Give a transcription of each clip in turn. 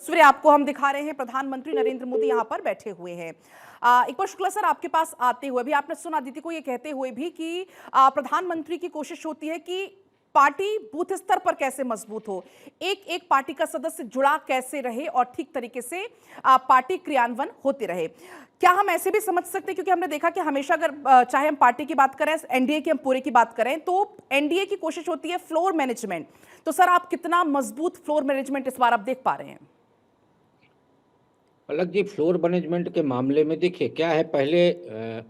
तस्वीरें आपको हम दिखा रहे हैं, प्रधानमंत्री नरेंद्र मोदी यहाँ पर बैठे हुए हैं। एक बार शुक्ला सर आपके पास आते हुए भी आपने सुना दीदी को ये कहते हुए भी कि प्रधानमंत्री की कोशिश होती है कि पार्टी बूथ स्तर पर कैसे मजबूत हो, एक एक पार्टी का सदस्य जुड़ा कैसे रहे और ठीक तरीके से पार्टी क्रियान्वयन होते रहे। क्या हम ऐसे भी समझ सकते हैं, क्योंकि हमने देखा कि हमेशा अगर चाहे हम पार्टी की बात करें, एनडीए की हम पूरे की बात करें, तो एनडीए की कोशिश होती है फ्लोर मैनेजमेंट। तो सर आप कितना मजबूत फ्लोर मैनेजमेंट इस बार आप देख पा रहे हैं? अलग जी, फ्लोर मैनेजमेंट के मामले में देखिए क्या है। पहले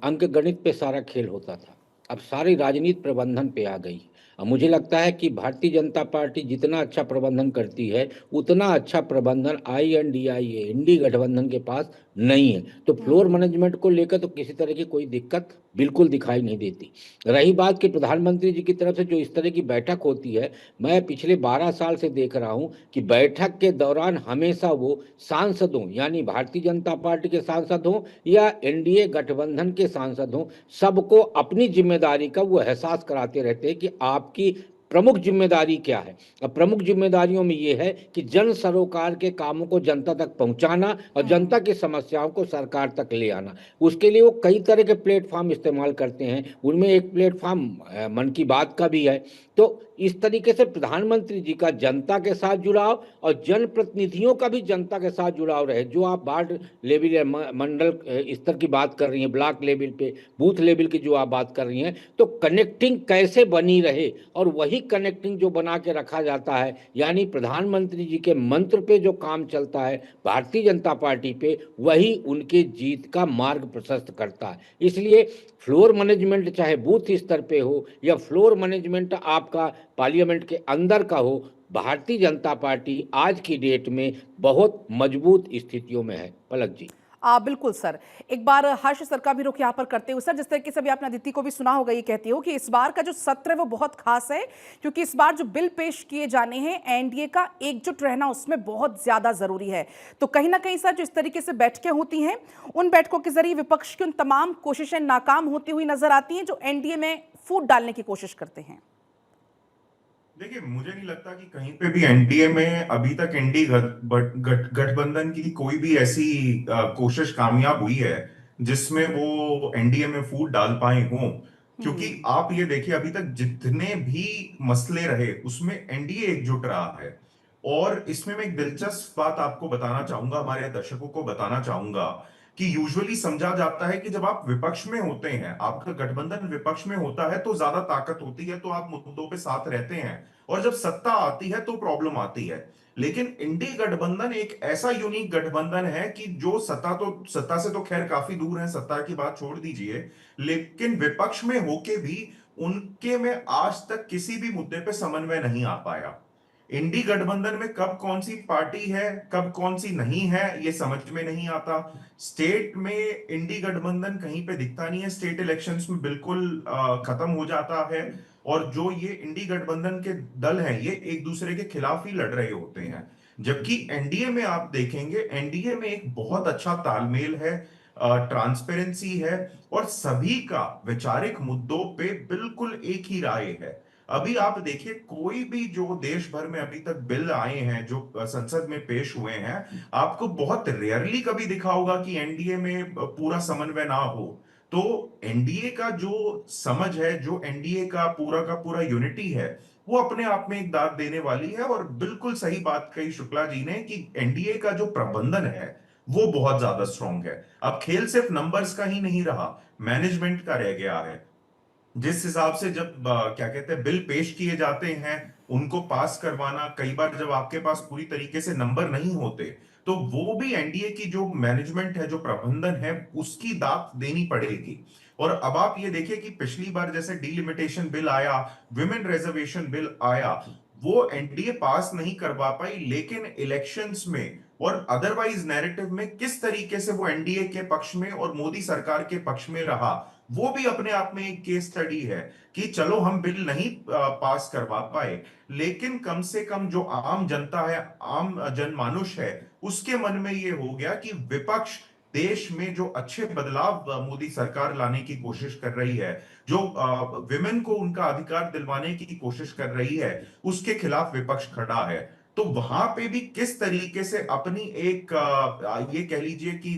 अंक गणित पे सारा खेल होता था, अब सारी राजनीति प्रबंधन पे आ गई। अब मुझे लगता है कि भारतीय जनता पार्टी जितना अच्छा प्रबंधन करती है उतना अच्छा प्रबंधन INDIA इंडी गठबंधन के पास नहीं है। तो फ्लोर मैनेजमेंट को लेकर तो किसी तरह की कोई दिक्कत बिल्कुल दिखाई नहीं देती। रही बात कि प्रधानमंत्री जी की तरफ से जो इस तरह की बैठक होती है, मैं पिछले 12 साल से देख रहा हूं कि बैठक के दौरान हमेशा वो सांसदों यानी भारतीय जनता पार्टी के सांसद हों या एनडीए गठबंधन के सांसद हों, सबको अपनी जिम्मेदारी का वो एहसास कराते रहते हैं कि आपकी प्रमुख जिम्मेदारी क्या है। अब प्रमुख जिम्मेदारियों में ये है कि जन सरोकार के कामों को जनता तक पहुंचाना और जनता की समस्याओं को सरकार तक ले आना। उसके लिए वो कई तरह के प्लेटफॉर्म इस्तेमाल करते हैं, उनमें एक प्लेटफॉर्म मन की बात का भी है। तो इस तरीके से प्रधानमंत्री जी का जनता के साथ जुड़ाव और जनप्रतिनिधियों का भी जनता के साथ जुड़ाव रहे। जो आप वार्ड लेवल या मंडल स्तर की बात कर रही हैं, ब्लॉक लेवल पे, बूथ लेवल की जो आप बात कर रही हैं, तो कनेक्टिंग कैसे बनी रहे और वही कनेक्टिंग जो बना के रखा जाता है, यानी प्रधानमंत्री जी के मंत्र पे जो काम चलता है भारतीय जनता पार्टी पे, वही उनके जीत का मार्ग प्रशस्त करता है। इसलिए फ्लोर मैनेजमेंट चाहे बूथ स्तर पे हो या फ्लोर मैनेजमेंट आपका पार्लियामेंट के अंदर का हो, भारतीय जनता पार्टी आज की डेट में बहुत मजबूत स्थितियों में है। पलक जी। बिल्कुल सर। एक बार हर्ष सर का भी रुख यहाँ पर करते हुए सर, जिस तरीके से भी आपने अदिति को भी सुना होगा, ये कहती हो कि इस बार का जो सत्र है वो बहुत खास है, क्योंकि इस बार जो बिल पेश किए जाने हैं एनडीए का एकजुट रहना उसमें बहुत ज्यादा जरूरी है। तो कहीं ना कहीं सर जो इस तरीके से बैठकें होती हैं, उन बैठकों के जरिए विपक्ष की उन तमाम कोशिशें नाकाम होती हुई नजर आती हैं जो एनडीए में फूट डालने की कोशिश करते हैं। देखिए, मुझे नहीं लगता कि कहीं पे भी एनडीए में अभी तक गठबंधन की कोई भी ऐसी कोशिश कामयाब हुई है जिसमें वो एनडीए में फूट डाल पाए हों। क्योंकि आप ये देखिए, अभी तक जितने भी मसले रहे उसमें एनडीए एकजुट रहा है। और इसमें मैं एक दिलचस्प बात आपको बताना चाहूंगा, हमारे दर्शकों को बताना चाहूंगा कि यूजुअली समझा जाता है कि जब आप विपक्ष में होते हैं, आपका गठबंधन विपक्ष में होता है, तो ज्यादा ताकत होती है, तो आप मुद्दों पे साथ रहते हैं। और जब सत्ता आती है तो प्रॉब्लम आती है। लेकिन इंडी गठबंधन एक ऐसा यूनिक गठबंधन है कि जो सत्ता से तो खैर काफी दूर है, सत्ता की बात छोड़ दीजिए, लेकिन विपक्ष में होके भी उनके में आज तक किसी भी मुद्दे पे समन्वय नहीं आ पाया। इंडी गठबंधन में कब कौन सी पार्टी है, कब कौन सी नहीं है, ये समझ में नहीं आता। स्टेट में इंडी गठबंधन कहीं पे दिखता नहीं है, स्टेट इलेक्शंस में बिल्कुल खत्म हो जाता है। और जो ये इंडी गठबंधन के दल हैं, ये एक दूसरे के खिलाफ ही लड़ रहे होते हैं। जबकि एनडीए में आप देखेंगे, एनडीए में एक बहुत अच्छा तालमेल है, ट्रांसपेरेंसी है, और सभी का वैचारिक मुद्दों पे बिल्कुल एक ही राय है। अभी आप देखिए, कोई भी जो देश भर में अभी तक बिल आए हैं जो संसद में पेश हुए हैं, आपको बहुत रेयरली कभी दिखा होगा कि एनडीए में पूरा समन्वय ना हो। तो एनडीए का जो समझ है, जो एनडीए का पूरा यूनिटी है, वो अपने आप में एक दाद देने वाली है। और बिल्कुल सही बात कही शुक्ला जी ने कि एनडीए का जो प्रबंधन है वो बहुत ज्यादा स्ट्रांग है। अब खेल सिर्फ नंबर्स का ही नहीं रहा, मैनेजमेंट का रह गया है। जिस हिसाब से जब क्या कहते हैं बिल पेश किए जाते हैं, उनको पास करवाना, कई बार जब आपके पास पूरी तरीके से नंबर नहीं होते, तो वो भी एनडीए की जो मैनेजमेंट है, जो प्रबंधन है, उसकी दाद देनी पड़ेगी। और अब आप ये देखिए कि पिछली बार जैसे डिलिमिटेशन बिल आया, विमेन रिजर्वेशन बिल आया, वो एनडीए पास नहीं करवा पाई, लेकिन इलेक्शंस में और अदरवाइज नैरेटिव में किस तरीके से वो एनडीए के पक्ष में और मोदी सरकार के पक्ष में रहा, वो भी अपने आप में एक केस स्टडी है। कि चलो हम बिल नहीं पास करवा पाए, लेकिन कम से कम जो आम जनता है, आम जनमानुष है, उसके मन में ये हो गया कि विपक्ष देश में जो अच्छे बदलाव मोदी सरकार लाने की कोशिश कर रही है, जो विमेन को उनका अधिकार दिलवाने की कोशिश कर रही है, उसके खिलाफ विपक्ष खड़ा है। तो वहां पे भी किस तरीके से अपनी एक ये कह लीजिए कि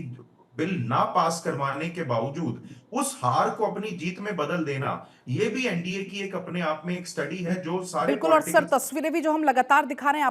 बिल ना पास करवाने के बावजूद उस हार को अपनी जीत में बदल देना, ये भी एनडीए की एक अपने आप में एक स्टडी है जो सारे बिल्कुल, और सर पॉलिटिकल तस्वीरें भी जो हम लगातार दिखा रहे हैं